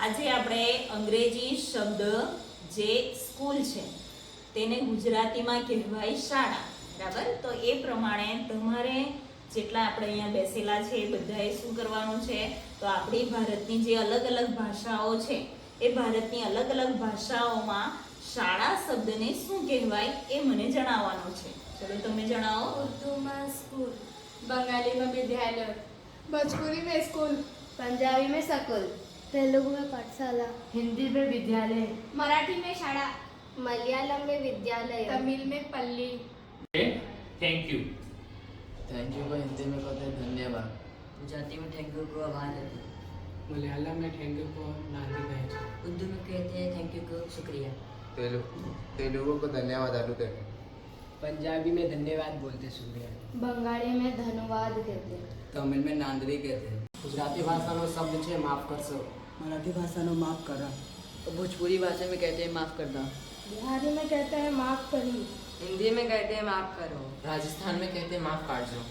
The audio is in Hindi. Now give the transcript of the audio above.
આજે આપણે અંગ્રેજી શબ્દ જે સ્કૂલ છે તેને ગુજરાતીમાં કહેવાય શાળા, બરાબર? તો એ પ્રમાણે તમારે જેટલા આપણે અહીંયા બેસેલા છે એ બધાએ શું કરવાનું છે, તો આપણી ભારતની જે અલગ અલગ ભાષાઓ છે એ ભારતની અલગ અલગ ભાષાઓમાં શાળા શબ્દને શું કહેવાય એ મને જણાવવાનું છે. ચલો તમે જણાવો. उर्दू में स्कूल, बंगाली में विद्यालय, भोजपुरी में स्कूल, पंजाबी में स्कूल, तेलुगु में पाठशाला, हिंदी में विद्यालय, मराठी में शाला, मलयालम में विद्यालय, तमिल में पल्ली. Thank you. थैंक यू को हिंदी में कहते हैं धन्यवाद. गुजराती में थैंक यू को आभार है. मलयालम में थैंक यू को नांदी कहे छे. उर्दू में कहते हैं थैंक यू को शुक्रिया. तेलुगु को धन्यवाद आलू कहते हैं. पंजाबी में धन्यवाद बोलते शुक्रिया. बंगाली में धन्यवाद कहते हैं, तमिल में नांदरी कहते हैं. गुजराती भाषाનો શબ્દ છે માફ કરશો. मराठी भाषाનો माफ करा. भोजपुरी भाषा में कहते हैं माफ़ करना. बिहारी में कहते हैं माफ करी, हिंदी में कहते हैं माफ़ करो. राजस्थान में कहते हैं माफ काटो.